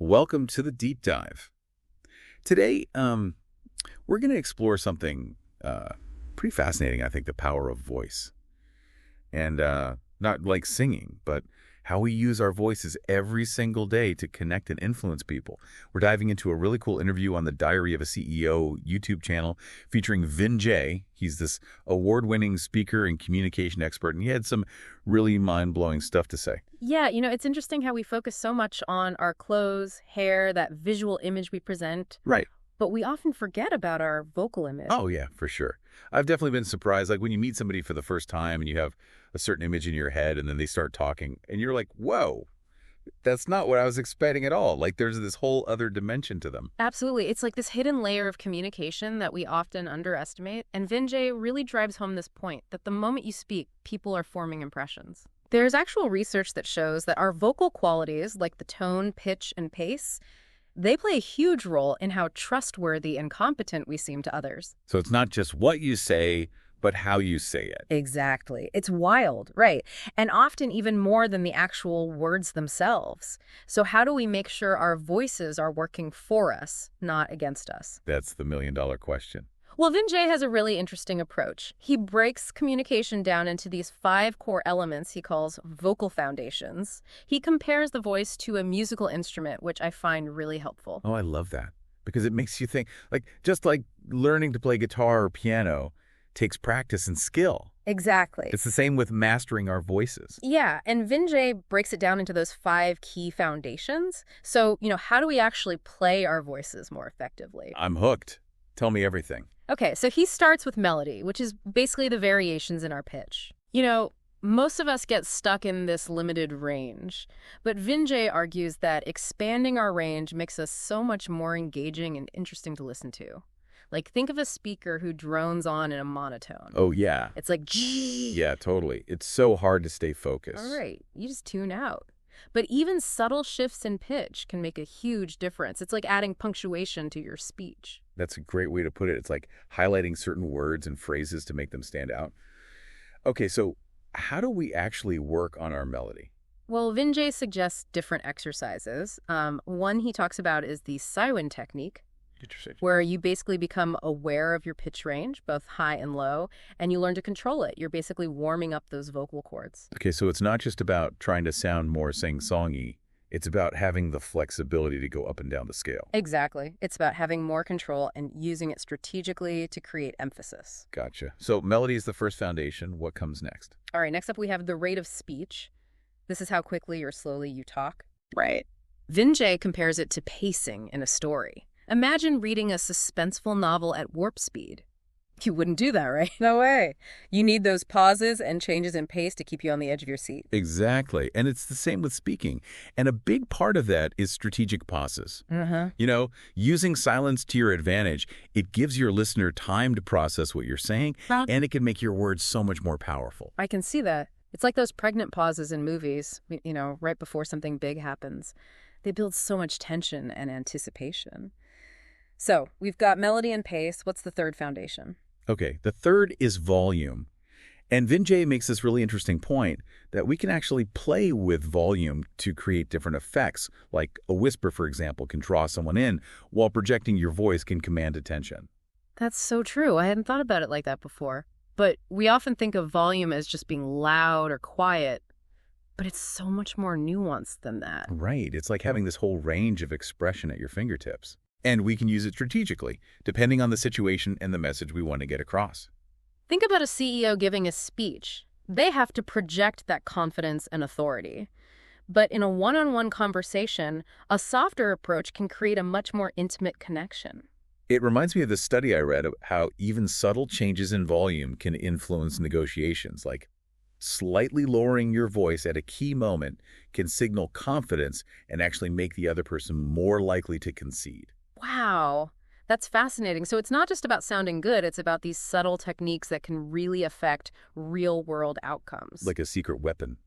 Welcome to the deep dive. Today, we're going to explore something pretty fascinating, I think, the power of voice. And not like singing, but how we use our voices every single day to connect and influence people. We're diving into a really cool interview on the Diary of a CEO YouTube channel featuring Vinh Giang. He's this award-winning speaker and communication expert, and he had some really mind-blowing stuff to say. Yeah, it's interesting how we focus so much on our clothes, hair, that visual image we present, Right. but we often forget about our vocal image. Oh, yeah, for sure. I've definitely been surprised. Like when you meet somebody for the first time and you have a certain image in your head and then they start talking and you're like, whoa, that's not what I was expecting at all. Like there's this whole other dimension to them. Absolutely. It's like this hidden layer of communication that we often underestimate. And Vijay really drives home this point that the moment you speak, people are forming impressions. There's actual research that shows that our vocal qualities, like the tone, pitch, and pace, they play a huge role in how trustworthy and competent we seem to others. So it's not just what you say, but how you say it. Exactly. It's wild, right? And often even more than the actual words themselves. So how do we make sure our voices are working for us, not against us? That's the million-dollar question. Well, Vijay has a really interesting approach. He breaks communication down into these 5 core elements he calls vocal foundations. He compares the voice to a musical instrument, which I find really helpful. Oh, I love that because it makes you think, like just like learning to play guitar or piano takes practice and skill. Exactly. It's the same with mastering our voices. Yeah, and Vijay breaks it down into those 5 key foundations. So, how do we actually play our voices more effectively? I'm hooked. Tell me everything. Okay, so he starts with melody, which is basically the variations in our pitch. Most of us get stuck in this limited range, but Vijay argues that expanding our range makes us so much more engaging and interesting to listen to. Like, think of a speaker who drones on in a monotone. Oh, yeah. It's like, gee. Yeah, totally. It's so hard to stay focused. All right, you just tune out. But even subtle shifts in pitch can make a huge difference. It's like adding punctuation to your speech. That's a great way to put it. It's like highlighting certain words and phrases to make them stand out. Okay, so how do we actually work on our melody? Well, Vijay suggests different exercises. One he talks about is the Siren technique, Interesting. where you basically become aware of your pitch range, both high and low, and you learn to control it. You're basically warming up those vocal cords. Okay, so it's not just about trying to sound more sing-songy. It's about having the flexibility to go up and down the scale. Exactly. It's about having more control and using it strategically to create emphasis. Gotcha. So melody is the first foundation. What comes next? All right, next up we have the rate of speech. This is how quickly or slowly you talk. Right. Vijay compares it to pacing in a story. Imagine reading a suspenseful novel at warp speed. You wouldn't do that, right? No way. You need those pauses and changes in pace to keep you on the edge of your seat. Exactly. And it's the same with speaking. And a big part of that is strategic pauses. Using silence to your advantage, it gives your listener time to process what you're saying, and it can make your words so much more powerful. I can see that. It's like those pregnant pauses in movies, right before something big happens. They build so much tension and anticipation. So, we've got melody and pace. What's the third foundation? Okay, the third is volume. And Vijay makes this really interesting point that we can actually play with volume to create different effects. Like a whisper, for example, can draw someone in, while projecting your voice can command attention. That's so true. I hadn't thought about it like that before. But we often think of volume as just being loud or quiet. But it's so much more nuanced than that. Right. It's like having this whole range of expression at your fingertips. And we can use it strategically, depending on the situation and the message we want to get across. Think about a CEO giving a speech. They have to project that confidence and authority. But in a one-on-one conversation, a softer approach can create a much more intimate connection. It reminds me of the study I read of how even subtle changes in volume can influence negotiations, like slightly lowering your voice at a key moment can signal confidence and actually make the other person more likely to concede. Wow, that's fascinating. So it's not just about sounding good, it's about these subtle techniques that can really affect real-world outcomes. Like a secret weapon.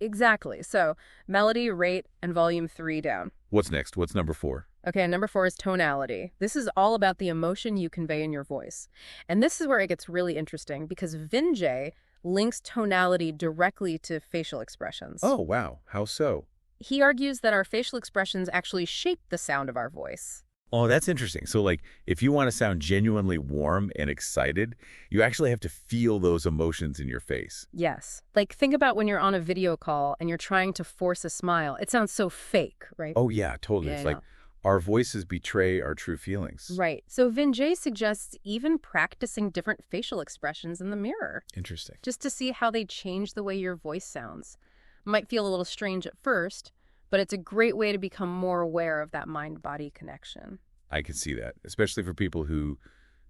Exactly. So melody, rate, and volume 3 down. What's next? What's number 4? Okay, number 4 is tonality. This is all about the emotion you convey in your voice. And this is where it gets really interesting because Vijay links tonality directly to facial expressions. Oh, wow. How so? He argues that our facial expressions actually shape the sound of our voice. Oh, that's interesting. So, like, if you want to sound genuinely warm and excited, you actually have to feel those emotions in your face. Yes. Like, think about when you're on a video call and you're trying to force a smile. It sounds so fake, right? Oh, yeah, totally. Yeah, It's I like know. our voices betray our true feelings. Right. So Vijay suggests even practicing different facial expressions in the mirror, Interesting. just to see how they change the way your voice sounds. Might feel a little strange at first, but it's a great way to become more aware of that mind-body connection. I can see that, especially for people who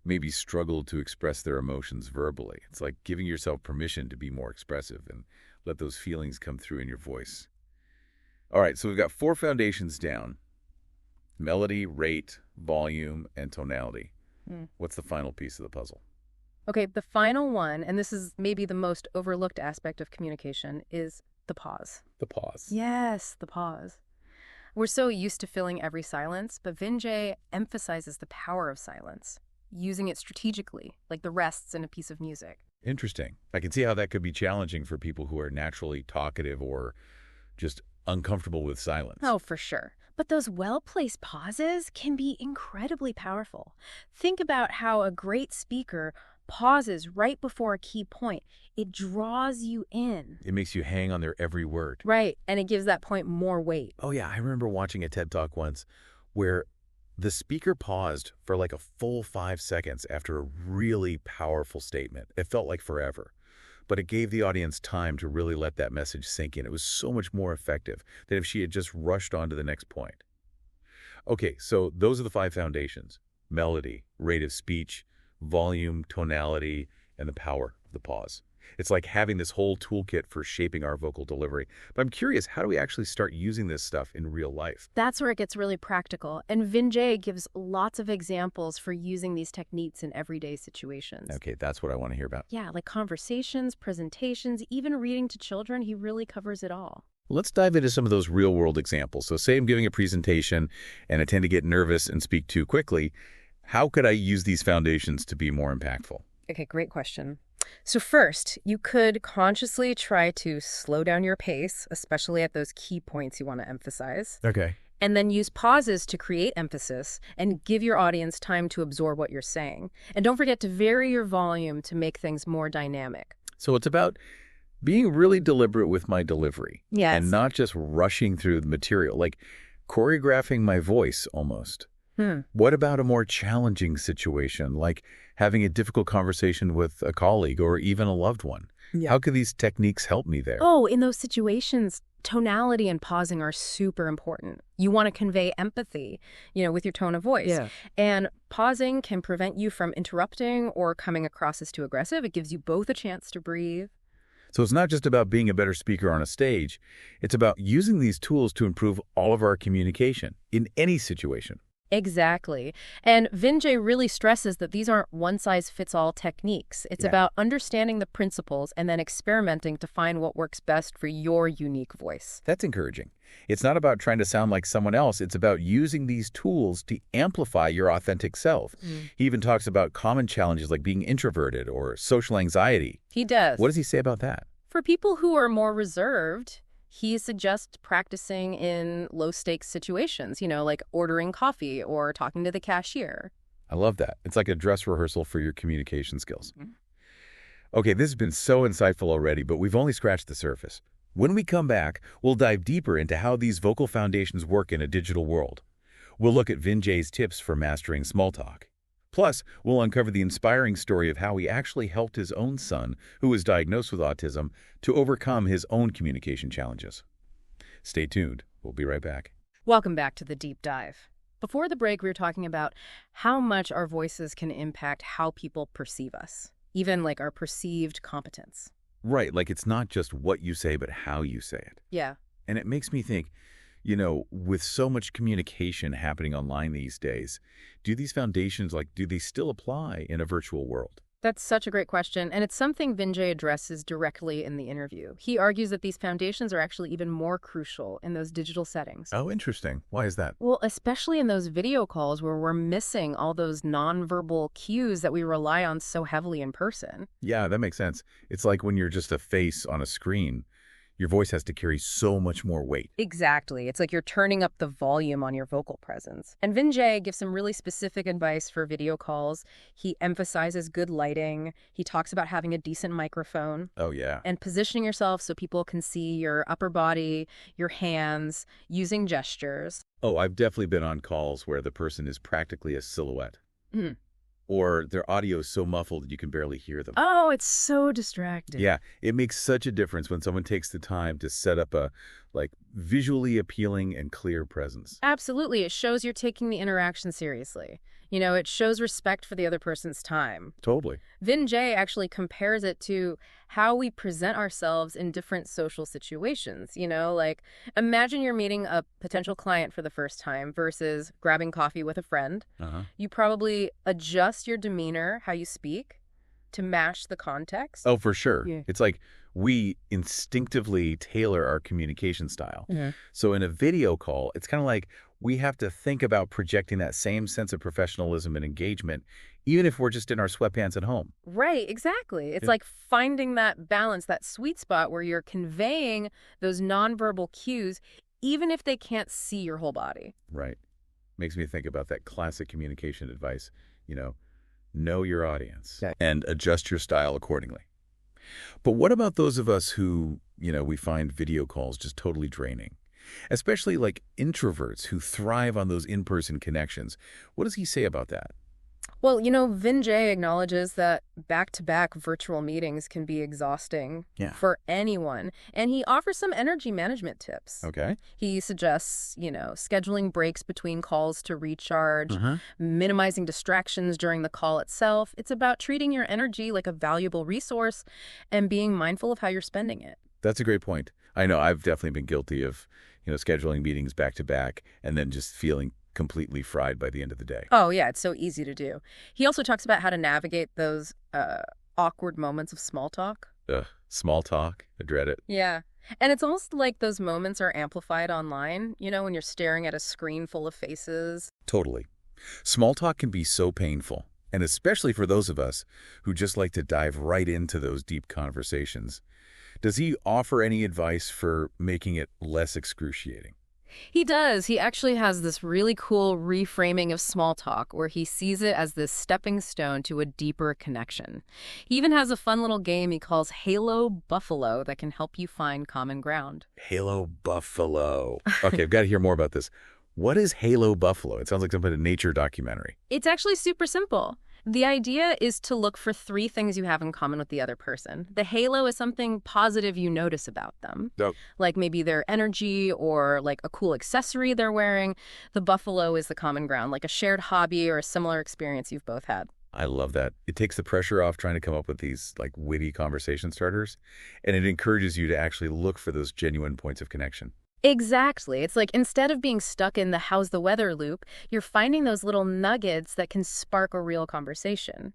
maybe struggle to express their emotions verbally. It's like giving yourself permission to be more expressive and let those feelings come through in your voice. All right, so we've got 4 foundations down: melody, rate, volume, and tonality. What's the final piece of the puzzle? Okay, the final one, and this is maybe the most overlooked aspect of communication, is the pause. The pause. Yes, the pause. We're so used to filling every silence, but Vijay emphasizes the power of silence, using it strategically, like the rests in a piece of music. Interesting. I can see how that could be challenging for people who are naturally talkative or just uncomfortable with silence. Oh, for sure. But those well-placed pauses can be incredibly powerful. Think about how a great speaker pauses right before a key point. It draws you in. It makes you hang on their every word. Right, and it gives that point more weight. Oh, yeah, I remember watching a TED Talk once where the speaker paused for like a full 5 seconds after a really powerful statement. It felt like forever, but it gave the audience time to really let that message sink in. It was so much more effective than if she had just rushed on to the next point. Okay, so those are the 5 foundations: melody, rate of speech, volume, tonality, and the power of the pause. It's like having this whole toolkit for shaping our vocal delivery. But I'm curious, how do we actually start using this stuff in real life? That's where it gets really practical. And Vijay gives lots of examples for using these techniques in everyday situations. Okay, that's what I want to hear about. Yeah, like conversations, presentations, even reading to children. He really covers it all. Let's dive into some of those real-world examples. So say I'm giving a presentation and I tend to get nervous and speak too quickly. How could I use these foundations to be more impactful? Okay, great question. So first, you could consciously try to slow down your pace, especially at those key points you want to emphasize, Okay. and then use pauses to create emphasis and give your audience time to absorb what you're saying. And don't forget to vary your volume to make things more dynamic. So it's about being really deliberate with my delivery. Yes. And not just rushing through the material, like choreographing my voice almost. What about a more challenging situation, like having a difficult conversation with a colleague or even a loved one? Yeah. How could these techniques help me there? Oh, in those situations, tonality and pausing are super important. You want to convey empathy, with your tone of voice. Yeah. And pausing can prevent you from interrupting or coming across as too aggressive. It gives you both a chance to breathe. So it's not just about being a better speaker on a stage. It's about using these tools to improve all of our communication in any situation. Exactly. And Vijay really stresses that these aren't one-size-fits-all techniques. It's about understanding the principles and then experimenting to find what works best for your unique voice. That's encouraging. It's not about trying to sound like someone else. It's about using these tools to amplify your authentic self. He even talks about common challenges like being introverted or social anxiety. He does. What does he say about that? For people who are more reserved, he suggests practicing in low-stakes situations, like ordering coffee or talking to the cashier. I love that. It's like a dress rehearsal for your communication skills. Okay, this has been so insightful already, but we've only scratched the surface. When we come back, we'll dive deeper into how these vocal foundations work in a digital world. We'll look at Vijay's tips for mastering small talk. Plus, we'll uncover the inspiring story of how he actually helped his own son, who was diagnosed with autism, to overcome his own communication challenges. Stay tuned. We'll be right back. Welcome back to the deep dive. Before the break, we were talking about how much our voices can impact how people perceive us, even like our perceived competence. Right, like it's not just what you say, but how you say it. Yeah. And it makes me think, with so much communication happening online these days, do these foundations, do they still apply in a virtual world? That's such a great question, and it's something Vijay addresses directly in the interview. He argues that these foundations are actually even more crucial in those digital settings. Oh, interesting. Why is that? Well, especially in those video calls where we're missing all those nonverbal cues that we rely on so heavily in person. Yeah, that makes sense. It's like when you're just a face on a screen. Your voice has to carry so much more weight. Exactly. It's like you're turning up the volume on your vocal presence. And Vinh gives some really specific advice for video calls. He emphasizes good lighting. He talks about having a decent microphone Oh, yeah. and positioning yourself so people can see your upper body, your hands, using gestures. Oh, I've definitely been on calls where the person is practically a silhouette. Mhm. Or their audio is so muffled that you can barely hear them. Oh, it's so distracting. Yeah, it makes such a difference when someone takes the time to set up a, visually appealing and clear presence. Absolutely. It shows you're taking the interaction seriously. It shows respect for the other person's time. Totally. Vinh actually compares it to how we present ourselves in different social situations. Like imagine you're meeting a potential client for the first time versus grabbing coffee with a friend. Uh-huh. You probably adjust your demeanor, how you speak, to match the context. Oh, for sure. Yeah. It's like we instinctively tailor our communication style. Mhm. So in a video call, it's kind of like we have to think about projecting that same sense of professionalism and engagement, even if we're just in our sweatpants at home. Right, exactly. It's Yeah. like finding that balance, that sweet spot where you're conveying those nonverbal cues, even if they can't see your whole body. Right. Makes me think about that classic communication advice, know your audience and adjust your style accordingly. But what about those of us who, we find video calls just totally draining? Especially like introverts who thrive on those in-person connections. What does he say about that? Well, Vinh acknowledges that back-to-back virtual meetings can be exhausting Yeah. for anyone, and he offers some energy management tips. Okay. He suggests, scheduling breaks between calls to recharge, Uh-huh. minimizing distractions during the call itself. It's about treating your energy like a valuable resource and being mindful of how you're spending it. That's a great point. I know I've definitely been guilty of, scheduling meetings back to back and then just feeling completely fried by the end of the day. Oh, yeah, it's so easy to do. He also talks about how to navigate those awkward moments of small talk. Ugh, small talk. I dread it. Yeah. And it's almost like those moments are amplified online, when you're staring at a screen full of faces. Totally. Small talk can be so painful, and especially for those of us who just like to dive right into those deep conversations. Does he offer any advice for making it less excruciating? He does. He actually has this really cool reframing of small talk where he sees it as this stepping stone to a deeper connection. He even has a fun little game he calls Halo Buffalo that can help you find common ground. Halo Buffalo. Okay, I've got to hear more about this. What is Halo Buffalo? It sounds like some kind of nature documentary. It's actually super simple. The idea is to look for 3 things you have in common with the other person. The halo is something positive you notice about them, Oh. like maybe their energy or like a cool accessory they're wearing. The buffalo is the common ground, like a shared hobby or a similar experience you've both had. I love that. It takes the pressure off trying to come up with these witty conversation starters, and it encourages you to actually look for those genuine points of connection. Exactly. It's like instead of being stuck in the how's the weather loop, you're finding those little nuggets that can spark a real conversation.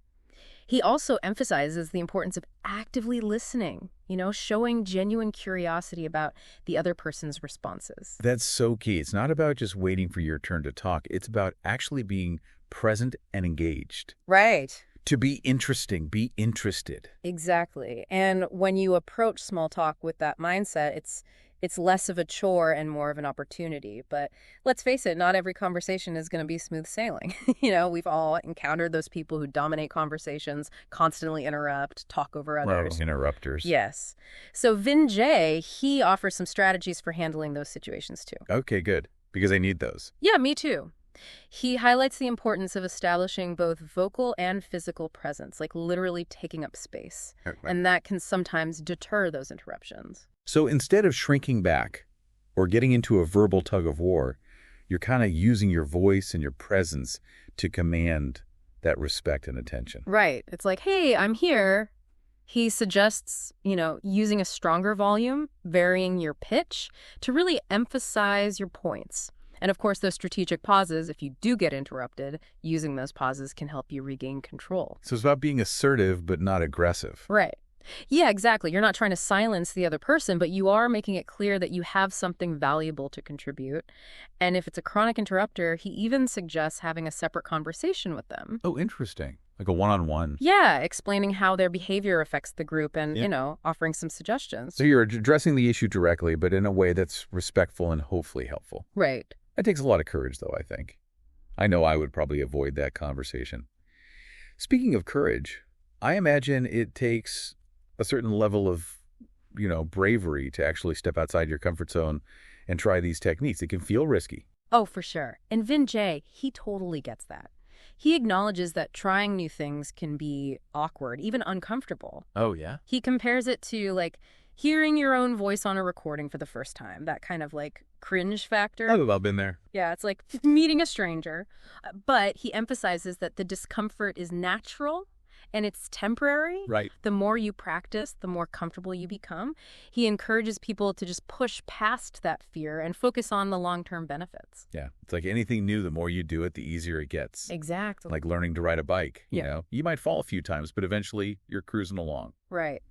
He also emphasizes the importance of actively listening, showing genuine curiosity about the other person's responses. That's so key. It's not about just waiting for your turn to talk. It's about actually being present and engaged. Right. To be interesting, be interested. Exactly. And when you approach small talk with that mindset, it's less of a chore and more of an opportunity. But let's face it, not every conversation is going to be smooth sailing. We've all encountered those people who dominate conversations, constantly interrupt, talk over others. Interrupters. Yes. So Vinh, he offers some strategies for handling those situations too. Okay, good. Because I need those. Yeah, me too. He highlights the importance of establishing both vocal and physical presence, like literally taking up space. Okay. And that can sometimes deter those interruptions. So instead of shrinking back or getting into a verbal tug of war, you're kind of using your voice and your presence to command that respect and attention. Right. It's like, hey, I'm here. He suggests, using a stronger volume, varying your pitch to really emphasize your points. And of course, those strategic pauses, if you do get interrupted, using those pauses can help you regain control. So it's about being assertive but not aggressive. Right. Yeah, exactly. You're not trying to silence the other person, but you are making it clear that you have something valuable to contribute. And if it's a chronic interrupter, he even suggests having a separate conversation with them. Oh, interesting. Like a one-on-one. Yeah, explaining how their behavior affects the group and, Yeah. offering some suggestions. So you're addressing the issue directly, but in a way that's respectful and hopefully helpful. Right. That takes a lot of courage, though, I think. I know I would probably avoid that conversation. Speaking of courage, I imagine it takes a certain level of, bravery to actually step outside your comfort zone and try these techniques. It can feel risky. Oh, for sure. And Vinh, he totally gets that. He acknowledges that trying new things can be awkward, even uncomfortable. Oh, yeah? He compares it to, like, hearing your own voice on a recording for the first time, that kind of, like, cringe factor. I've been there. Yeah, it's like meeting a stranger. But he emphasizes that the discomfort is natural and it's temporary. Right. The more you practice, the more comfortable you become. He encourages people to just push past that fear and focus on the long-term benefits. Yeah. It's like anything new, the more you do it, the easier it gets. Exactly. Like learning to ride a bike, you Yeah. know. You might fall a few times, but eventually you're cruising along. Right.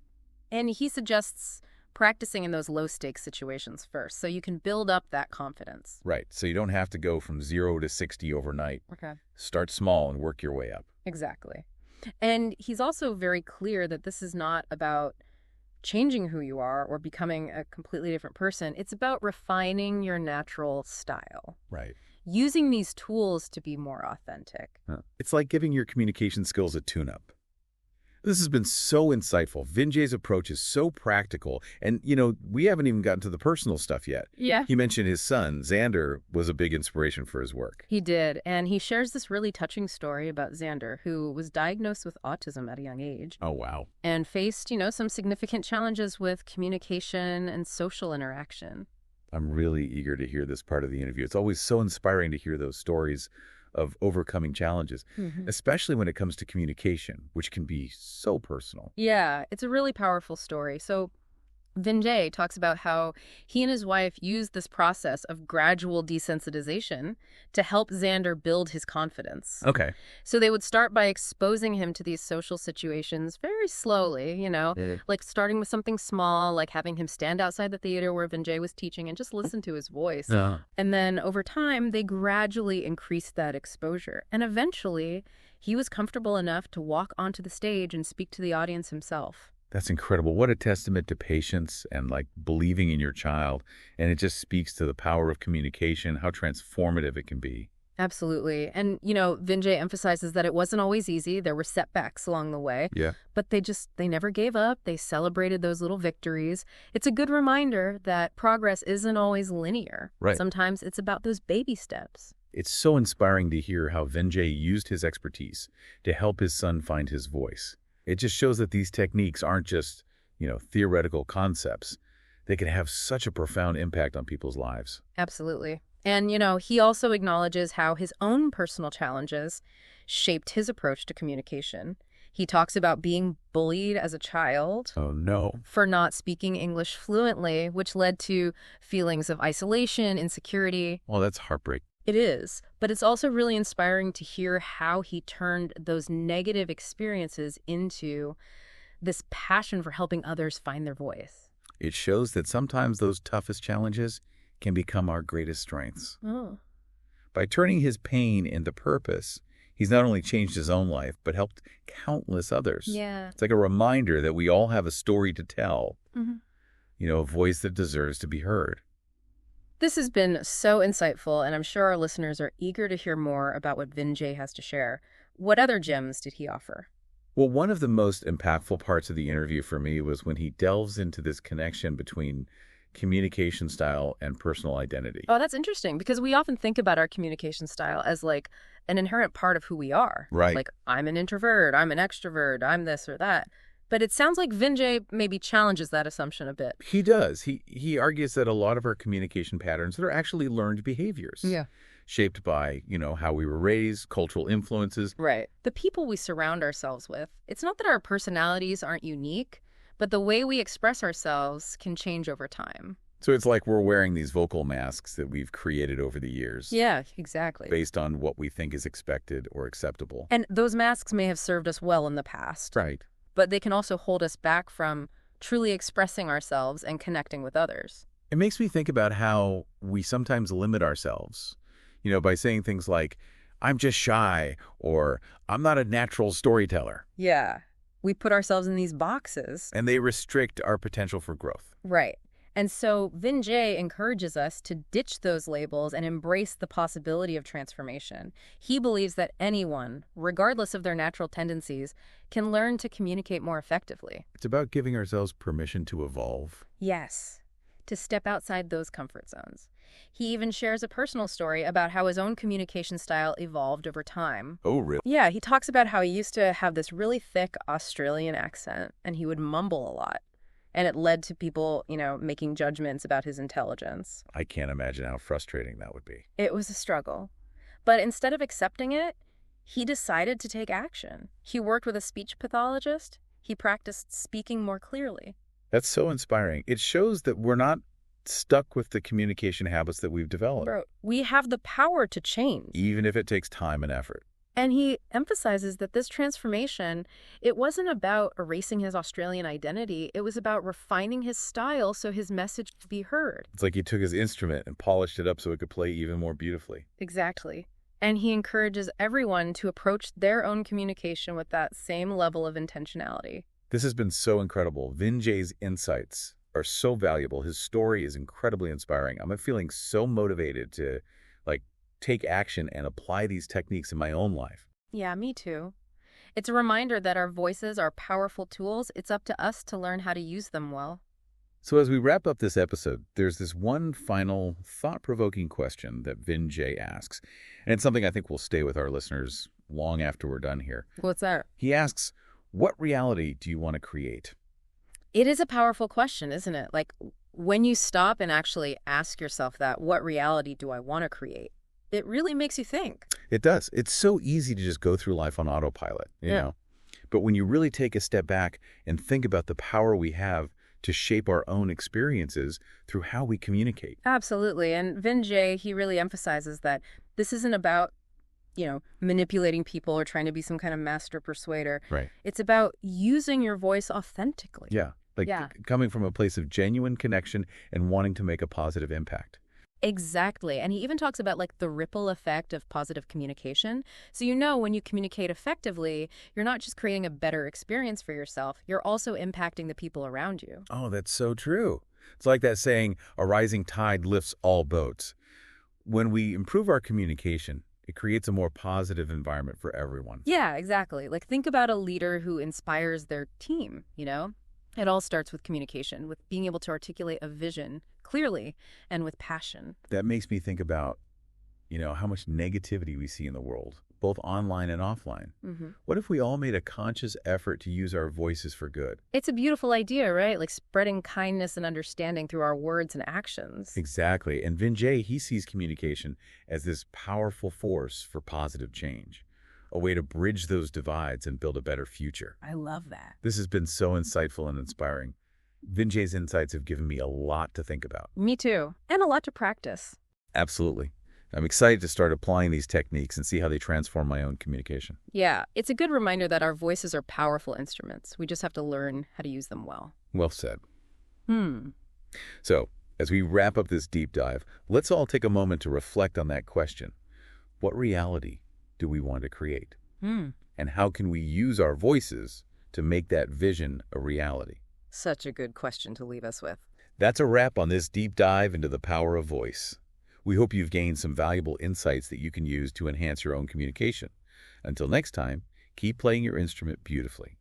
And he suggests practicing in those low-stakes situations first so you can build up that confidence. Right. So you don't have to go from 0 to 60 overnight. Okay. Start small and work your way up. Exactly. And he's also very clear that this is not about changing who you are or becoming a completely different person. It's about refining your natural style, Right. using these tools to be more authentic. It's like giving your communication skills a tune-up. This has been so insightful. Vinjay's approach is so practical. And, we haven't even gotten to the personal stuff yet. Yeah. He mentioned his son, Xander, was a big inspiration for his work. He did. And he shares this really touching story about Xander, who was diagnosed with autism at a young age Oh, wow. and faced, some significant challenges with communication and social interaction. I'm really eager to hear this part of the interview. It's always so inspiring to hear those stories of overcoming challenges, especially when it comes to communication, which can be so personal. Yeah, it's a really powerful story. So Vinh talks about how he and his wife used this process of gradual desensitization to help Xander build his confidence. Okay. So they would start by exposing him to these social situations very slowly, like starting with something small, like having him stand outside the theater where Vinh was teaching and just listen to his voice. And then over time, they gradually increased that exposure. And eventually, he was comfortable enough to walk onto the stage and speak to the audience himself. That's incredible. What a testament to patience and believing in your child. And it just speaks to the power of communication, how transformative it can be. Absolutely. And, Vinh emphasizes that it wasn't always easy. There were setbacks along the way. Yeah. But they never gave up. They celebrated those little victories. It's a good reminder that progress isn't always linear. Right. Sometimes it's about those baby steps. It's so inspiring to hear how Vinjay used his expertise to help his son find his voice. It just shows that these techniques aren't just, theoretical concepts. They can have such a profound impact on people's lives. Absolutely. And, he also acknowledges how his own personal challenges shaped his approach to communication. He talks about being bullied as a child. Oh, no. For not speaking English fluently, which led to feelings of isolation, insecurity. Well, that's heartbreak. It is, but it's also really inspiring to hear how he turned those negative experiences into this passion for helping others find their voice. It shows that sometimes those toughest challenges can become our greatest strengths. Oh. By turning his pain into purpose, he's not only changed his own life, but helped countless others. Yeah. It's like a reminder that we all have a story to tell, a voice that deserves to be heard. This has been so insightful, and I'm sure our listeners are eager to hear more about what Vinh has to share. What other gems did he offer? Well, one of the most impactful parts of the interview for me was when he delves into this connection between communication style and personal identity. Oh, that's interesting, because we often think about our communication style as an inherent part of who we are. Right. Like, I'm an introvert, I'm an extrovert, I'm this or that. But it sounds like Vinh maybe challenges that assumption a bit. He does. He argues that a lot of our communication patterns are actually learned behaviors. Yeah. Shaped by, how we were raised, cultural influences. Right. The people we surround ourselves with. It's not that our personalities aren't unique, but the way we express ourselves can change over time. So it's like we're wearing these vocal masks that we've created over the years. Yeah, exactly. Based on what we think is expected or acceptable. And those masks may have served us well in the past. Right. But they can also hold us back from truly expressing ourselves and connecting with others. It makes me think about how we sometimes limit ourselves, by saying things like, I'm just shy, or I'm not a natural storyteller. Yeah. We put ourselves in these boxes. And they restrict our potential for growth. Right. And so Vinh Giang encourages us to ditch those labels and embrace the possibility of transformation. He believes that anyone, regardless of their natural tendencies, can learn to communicate more effectively. It's about giving ourselves permission to evolve. Yes, to step outside those comfort zones. He even shares a personal story about how his own communication style evolved over time. Oh, really? Yeah, he talks about how he used to have this really thick Australian accent, and he would mumble a lot. And it led to people, making judgments about his intelligence. I can't imagine how frustrating that would be. It was a struggle. But instead of accepting it, he decided to take action. He worked with a speech pathologist. He practiced speaking more clearly. That's so inspiring. It shows that we're not stuck with the communication habits that we've developed. Bro, we have the power to change. Even if it takes time and effort. And he emphasizes that this transformation, it wasn't about erasing his Australian identity. It was about refining his style so his message could be heard. It's like he took his instrument and polished it up so it could play even more beautifully. Exactly. And he encourages everyone to approach their own communication with that same level of intentionality. This has been so incredible. Vinh Giang's insights are so valuable. His story is incredibly inspiring. I'm feeling so motivated to, take action and apply these techniques in my own life. Yeah, me too. It's a reminder that our voices are powerful tools. It's up to us to learn how to use them well. So as we wrap up this episode, there's this one final thought-provoking question that Vinh Giang asks, and it's something I think will stay with our listeners long after we're done here. What's that? He asks, what reality do you want to create? It is a powerful question, isn't it? When you stop and actually ask yourself that, what reality do I want to create? It really makes you think. It does. It's so easy to just go through life on autopilot, you know. But when you really take a step back and think about the power we have to shape our own experiences through how we communicate. Absolutely. And Vinh Giang, he really emphasizes that this isn't about, manipulating people or trying to be some kind of master persuader. Right. It's about using your voice authentically. Yeah. Coming from a place of genuine connection and wanting to make a positive impact. Exactly. And he even talks about the ripple effect of positive communication. So when you communicate effectively, you're not just creating a better experience for yourself, you're also impacting the people around you. Oh, that's so true. It's like that saying, a rising tide lifts all boats. When we improve our communication, it creates a more positive environment for everyone. Yeah, exactly. Think about a leader who inspires their team, It all starts with communication, with being able to articulate a vision clearly and with passion. That makes me think about, how much negativity we see in the world, both online and offline. Mm-hmm. What if we all made a conscious effort to use our voices for good? It's a beautiful idea, right? Spreading kindness and understanding through our words and actions. Exactly. And Vinh Giang, he sees communication as this powerful force for positive change. A way to bridge those divides and build a better future. I love that. This has been so insightful and inspiring. Vinh Giang's insights have given me a lot to think about. Me too. And a lot to practice. Absolutely. I'm excited to start applying these techniques and see how they transform my own communication. Yeah, it's a good reminder that our voices are powerful instruments. We just have to learn how to use them well. Well said. So, as we wrap up this deep dive, let's all take a moment to reflect on that question. What reality do we want to create? And how can we use our voices to make that vision a reality? Such a good question to leave us with. That's a wrap on this deep dive into the power of voice. We hope you've gained some valuable insights that you can use to enhance your own communication. Until next time, keep playing your instrument beautifully.